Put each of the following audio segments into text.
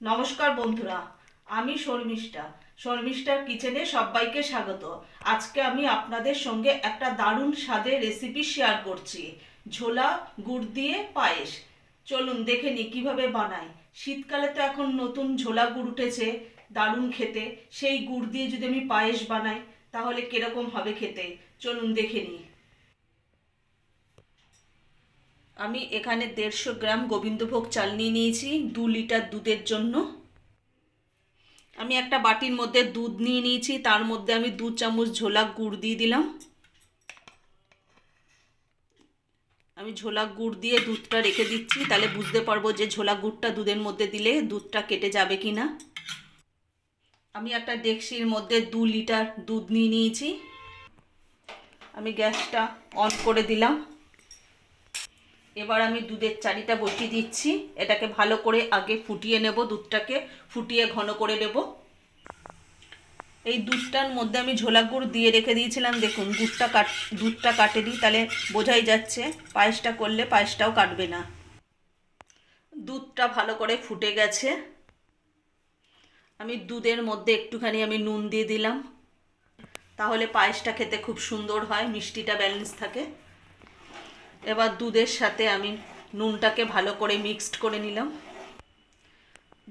নমস্কার বন্ধুরা, আমি শর্মিষ্ঠার কিচেনে সবাইকে স্বাগত। আজকে আমি আপনাদের সঙ্গে একটা দারুণ স্বাদের রেসিপি শেয়ার করছি, ঝোলা গুড় দিয়ে পায়েস। চলুন দেখে নিই কীভাবে বানাই। শীতকালে তো এখন নতুন ঝোলা গুড় উঠেছে, দারুণ খেতে। সেই গুড় দিয়ে যদি আমি পায়েস বানাই তাহলে কিরকম হবে খেতে, চলুন দেখে নিই। আমি এখানে 150 গ্রাম গোবিন্দভোগ চাল নিয়ে নিয়েছি 2 লিটার দুধের জন্য। আমি একটা বাটির মধ্যে দুধ নিয়ে নিয়েছি, তার মধ্যে আমি 2 চামচ ঝোলা গুড় দিয়ে দিলাম। আমি ঝোলা গুড় দিয়ে দুধটা রেখে দিচ্ছি, তাহলে বুঝতে পারবো যে ঝোলা গুড়টা দুধের মধ্যে দিলে দুধটা কেটে যাবে কি না। আমি একটা ডেকচির মধ্যে 2 লিটার দুধ নিয়ে নিয়েছি। আমি গ্যাসটা অন করে দিলাম। এবার আমি দুধের চাড়িটা বসিয়ে দিচ্ছি। এটাকে ভালো করে আগে ফুটিয়ে নেব, দুধটাকে ফুটিয়ে ঘন করে নেব। এই দুধটার মধ্যে আমি ঝোলা গুড় দিয়ে রেখে দিয়েছিলাম, দেখুন দুধটা কাটেনি, তাহলে বোঝাই যাচ্ছে পায়েসটা করলে পায়েসটাও কাটবে না। দুধটা ভালো করে ফুটে গেছে। আমি দুধের মধ্যে একটুখানি আমি নুন দিয়ে দিলাম, তাহলে পায়েসটা খেতে খুব সুন্দর হয়, মিষ্টিটা ব্যালেন্স থাকে। এবার দুধের সাথে আমি নুনটাকে ভালো করে মিক্সড করে নিলাম।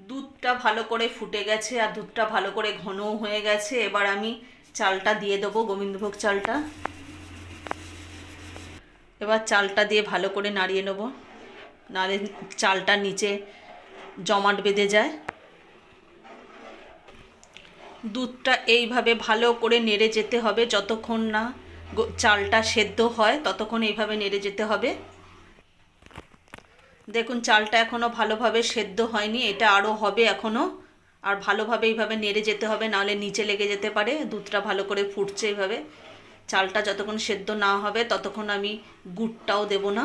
দুধটা ভালো করে ফুটে গেছে আর দুধটা ভালো করে ঘনও হয়ে গেছে। এবার আমি চালটা দিয়ে দেবো, গোবিন্দভোগ চালটা। এবার চালটা দিয়ে ভালো করে নাড়িয়ে নেব, নাড়ে চালটা নিচে জমাট বেঁধে যায়। দুধটা এইভাবে ভালো করে নেড়ে যেতে হবে, যতক্ষণ না চালটা সেদ্ধ হয় ততক্ষণ এইভাবে নেড়ে যেতে হবে। দেখুন চালটা এখনও ভালোভাবে সেদ্ধ হয়নি, এটা আরও হবে এখনও। আর ভালোভাবে এইভাবে নেড়ে যেতে হবে, নাহলে নিচে লেগে যেতে পারে। দুধটা ভালো করে ফুটছে এইভাবে। চালটা যতক্ষণ সেদ্ধ না হবে ততক্ষণ আমি গুড়টাও দেব না।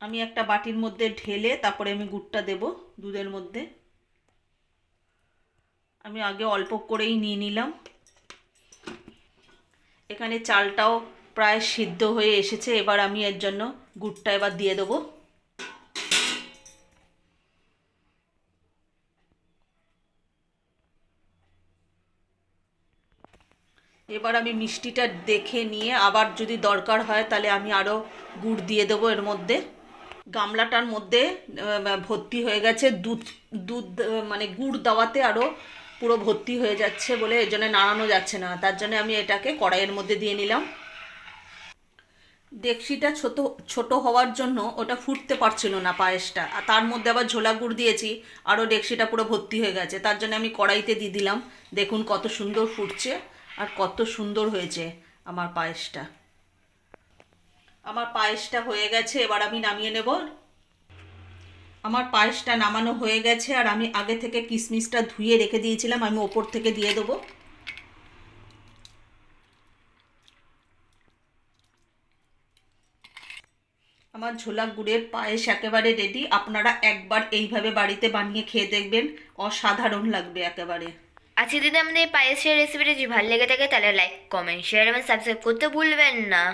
আমি একটা বাটির মধ্যে ঢেলে তারপরে আমি গুড়টা দেব দুধের মধ্যে। আমি আগে অল্প করেই নিয়ে নিলাম। এখানে চালটাও প্রায় সিদ্ধ হয়ে এসেছে। এবার আমি এর জন্য গুড়টা এবার দিয়ে দেবো। এবার আমি মিষ্টিটা দেখে নিয়ে আবার যদি দরকার হয় তাহলে আমি আরও গুড় দিয়ে দেবো এর মধ্যে। গামলাটার মধ্যে ভর্তি হয়ে গেছে দুধ। দুধ মানে গুড় দেওয়াতে আরও পুরো ভর্তি হয়ে যাচ্ছে বলে এর জন্য নাড়ানো যাচ্ছে না, তার জন্য আমি এটাকে কড়াইয়ের মধ্যে দিয়ে নিলাম। ডেকচিটা ছোট ছোট হওয়ার জন্য ওটা ফুটতে পারছিল না পায়েসটা, আর তার মধ্যে আবার ঝোলা গুড় দিয়েছি, আরও ডেকচিটা পুরো ভর্তি হয়ে গেছে। তার জন্য আমি কড়াইতে দিয়ে দিলাম। দেখুন কত সুন্দর ফুটছে আর কত সুন্দর হয়েছে আমার পায়েসটা। আমার পায়েসটা হয়ে গেছে, এবার আমি নামিয়ে নেব। আমার পায়েসটা নামানো হয়ে গেছে, আর আমি আগে থেকে কিশমিশটা ধুয়ে রেখে দিয়েছিলাম, আমি ওপর থেকে দিয়ে দেবো। আমার ঝোলা গুড়ের পায়েস একেবারে রেডি। আপনারা একবার এইভাবে বাড়িতে বানিয়ে খেয়ে দেখবেন, অসাধারণ লাগবে একেবারে। আজকে যদি আমাদের এই পায়েসের রেসিপিটা যদি ভালো লেগে থাকে তাহলে লাইক কমেন্ট শেয়ার এবং সাবস্ক্রাইব করতে ভুলবেন না।